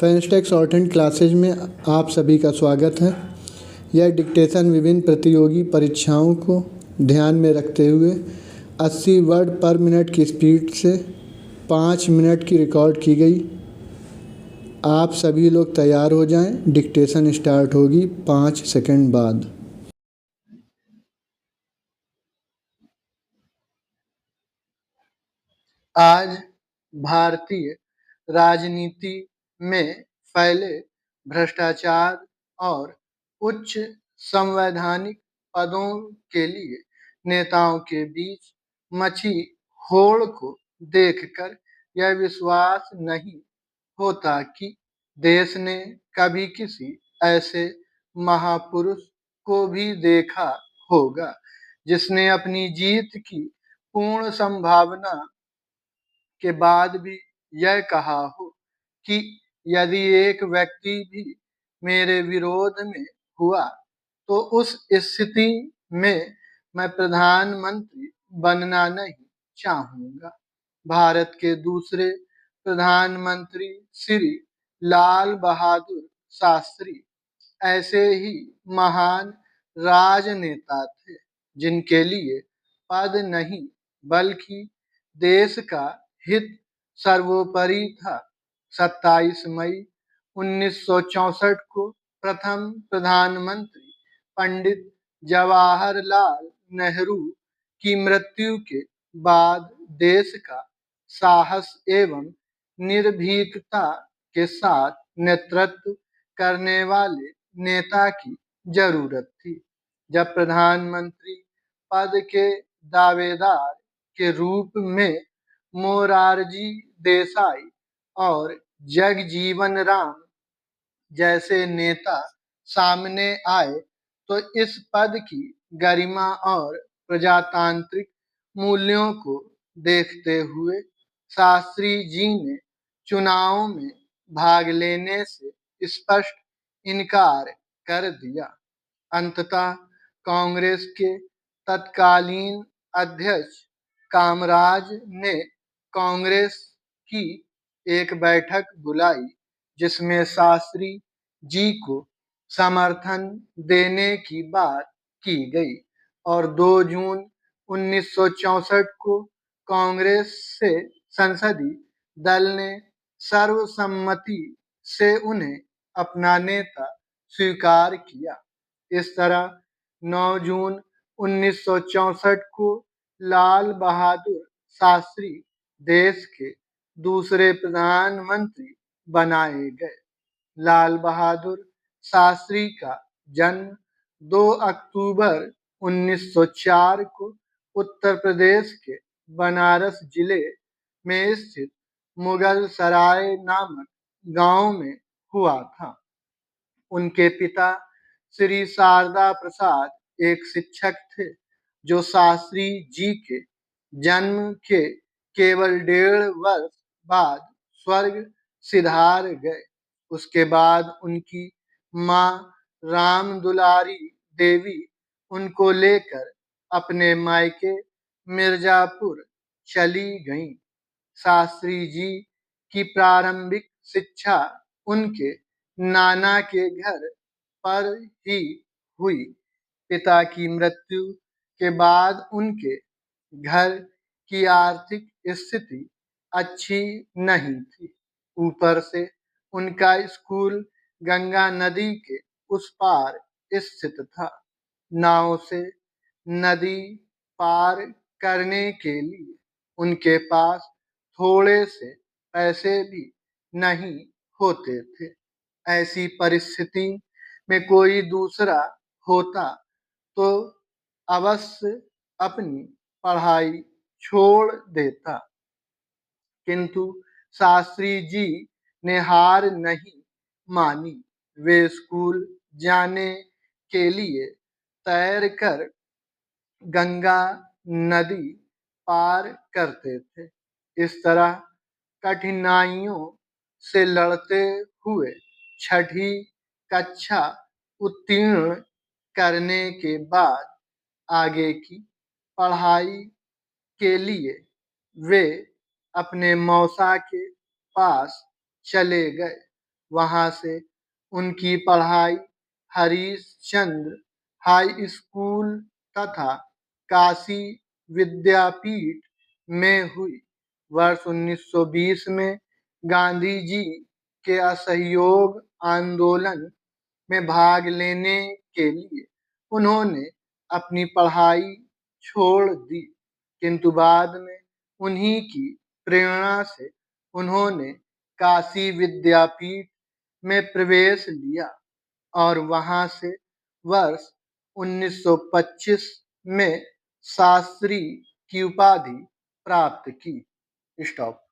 फेंसटेक shorthand classes में आप सभी का स्वागत है। यह डिक्टेशन विभिन्न प्रतियोगी परीक्षाओं को ध्यान में रखते हुए 80 वर्ड पर मिनट की स्पीड से 5 मिनट की रिकॉर्ड की गई। आप सभी लोग तैयार हो जाएं, डिक्टेशन स्टार्ट होगी 5 सेकंड बाद। आज भारतीय राजनीति में फैले भ्रष्टाचार और उच्च संवैधानिक पदों के लिए नेताओं के बीच मची होड़ को देखकर यह विश्वास नहीं होता कि देश ने कभी किसी ऐसे महापुरुष को भी देखा होगा जिसने अपनी जीत की पूर्ण संभावना के बाद भी यह कहा हो कि यदि एक व्यक्ति भी मेरे विरोध में हुआ तो उस स्थिति में मैं प्रधानमंत्री बनना नहीं चाहूंगा। भारत के दूसरे प्रधानमंत्री श्री लाल बहादुर शास्त्री ऐसे ही महान राजनेता थे जिनके लिए पद नहीं बल्कि देश का हित सर्वोपरि था। 27 मई 1964 को प्रथम प्रधानमंत्री पंडित जवाहरलाल नेहरू की मृत्यु के बाद देश का साहस एवं निर्भीकता के साथ नेतृत्व करने वाले नेता की जरूरत थी। जब प्रधानमंत्री पद के दावेदार के रूप में मोरारजी देसाई और जगजीवन राम जैसे नेता सामने आए तो इस पद की गरिमा और प्रजातांत्रिक मूल्यों को देखते हुए शास्त्री जी ने चुनाव में भाग लेने से स्पष्ट इनकार कर दिया। अंततः कांग्रेस के तत्कालीन अध्यक्ष कामराज ने कांग्रेस की एक बैठक बुलाई जिसमें शास्त्री जी को समर्थन देने की बात की गई और 2 जून 1964 को कांग्रेस से संसदीय दल ने सर्वसम्मति से उन्हें अपना नेता स्वीकार किया। इस तरह 9 जून 1964 को लाल बहादुर शास्त्री देश के दूसरे प्रधानमंत्री बनाए गए। लाल बहादुर शास्त्री का जन्म 2 अक्टूबर 1904 को उत्तर प्रदेश के बनारस जिले में स्थित मुगल सराय नामक गांव में हुआ था। उनके पिता श्री शारदा प्रसाद एक शिक्षक थे जो शास्त्री जी के जन्म के केवल 1.5 वर्ष बाद स्वर्ग सिधार गए। उसके बाद उनकी मां राम दुलारी देवी उनको लेकर अपने मायके मिर्जापुर चली गईं। शास्त्री जी की प्रारंभिक शिक्षा उनके नाना के घर पर ही हुई। पिता की मृत्यु के बाद उनके घर की आर्थिक स्थिति अच्छी नहीं थी। ऊपर से उनका स्कूल गंगा नदी के उस पार स्थित था। नाव से नदी पार करने के लिए उनके पास थोड़े से पैसे भी नहीं होते थे। ऐसी परिस्थिति में कोई दूसरा होता तो अवश्य अपनी पढ़ाई छोड़ देता, किंतु शास्त्री जी ने हार नहीं मानी। वे स्कूल जाने के लिए तैरकर गंगा नदी पार करते थे। इस तरह कठिनाइयों से लड़ते हुए 6ठी कक्षा उत्तीर्ण करने के बाद आगे की पढ़ाई के लिए वे अपने मौसा के पास चले गए। वहां से उनकी पढ़ाई हरिश्चंद्र हाई स्कूल तथा काशी विद्यापीठ में हुई। वर्ष 1920 में गांधी जी के असहयोग आंदोलन में भाग लेने के लिए उन्होंने अपनी पढ़ाई छोड़ दी, किंतु बाद में उन्हीं की प्रेरणा से उन्होंने काशी विद्यापीठ में प्रवेश लिया और वहां से वर्ष 1925 में शास्त्री की उपाधि प्राप्त की। स्टॉप।